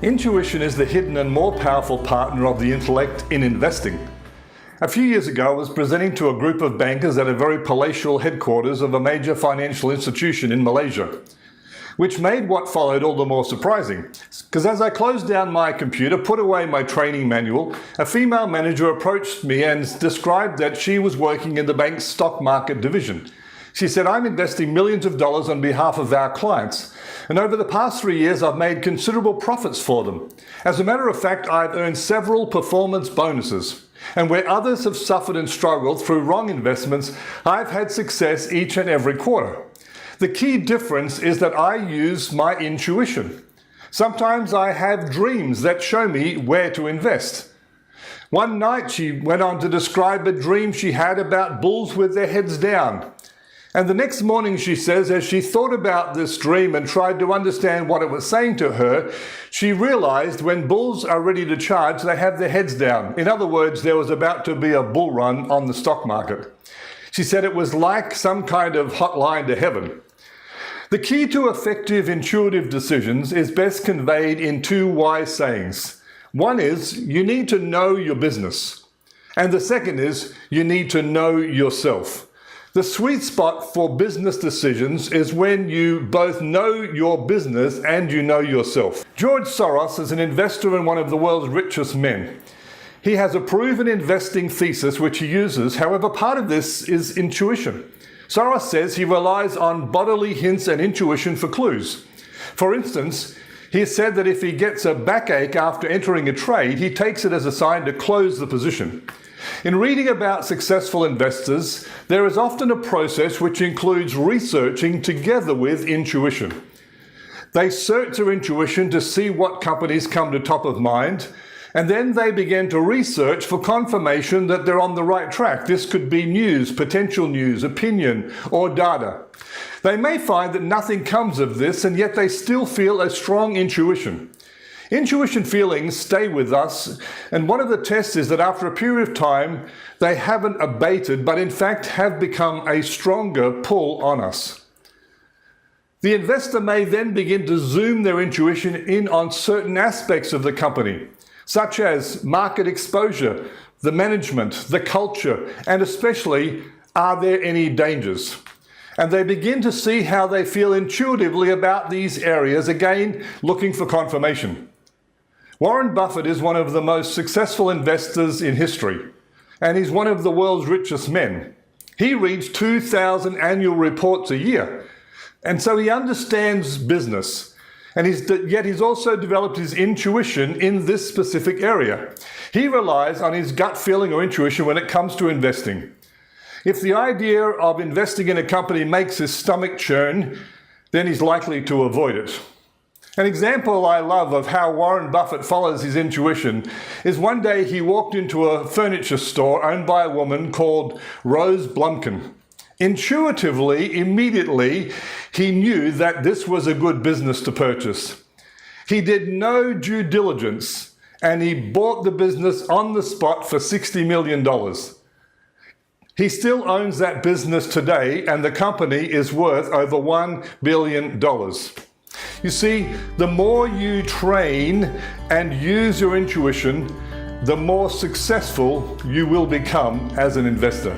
Intuition is the hidden and more powerful partner of the intellect in investing. A few years ago, I was presenting to a group of bankers at a very palatial headquarters of a major financial institution in Malaysia, which made what followed all the more surprising. Because as I closed down my computer, put away my training manual, a female manager approached me and described that she was working in the bank's stock market division. She said, "I'm investing millions of dollars on behalf of our clients, and over the past 3 years I've made considerable profits for them. As a matter of fact, I've earned several performance bonuses. And where others have suffered and struggled through wrong investments, I've had success each and every quarter. The key difference is that I use my intuition. Sometimes I have dreams that show me where to invest." One night she went on to describe a dream she had about bulls with their heads down. And the next morning, she says, as she thought about this dream and tried to understand what it was saying to her, she realized when bulls are ready to charge, they have their heads down. In other words, there was about to be a bull run on the stock market. She said it was like some kind of hotline to heaven. The key to effective intuitive decisions is best conveyed in two wise sayings. One is, you need to know your business. And the second is, you need to know yourself. The sweet spot for business decisions is when you both know your business and you know yourself. George Soros is an investor and one of the world's richest men. He has a proven investing thesis which he uses. However, part of this is intuition. Soros says he relies on bodily hints and intuition for clues. For instance, he said that if he gets a backache after entering a trade, he takes it as a sign to close the position. In reading about successful investors, there is often a process which includes researching together with intuition. They search their intuition to see what companies come to top of mind, and then they begin to research for confirmation that they're on the right track. This could be news, potential news, opinion, or data. They may find that nothing comes of this, and yet they still feel a strong intuition. Intuition feelings stay with us, and one of the tests is that after a period of time, they haven't abated, but in fact have become a stronger pull on us. The investor may then begin to zoom their intuition in on certain aspects of the company, such as market exposure, the management, the culture, and especially, are there any dangers? And they begin to see how they feel intuitively about these areas, again, looking for confirmation. Warren Buffett is one of the most successful investors in history, and he's one of the world's richest men. He reads 2,000 annual reports a year, and so he understands business, and yet he's also developed his intuition in this specific area. He relies on his gut feeling or intuition when it comes to investing. If the idea of investing in a company makes his stomach churn, then he's likely to avoid it. An example I love of how Warren Buffett follows his intuition is one day he walked into a furniture store owned by a woman called Rose Blumkin. Intuitively, immediately, he knew that this was a good business to purchase. He did no due diligence, and he bought the business on the spot for $60 million. He still owns that business today, and the company is worth over $1 billion. You see, the more you train and use your intuition, the more successful you will become as an investor.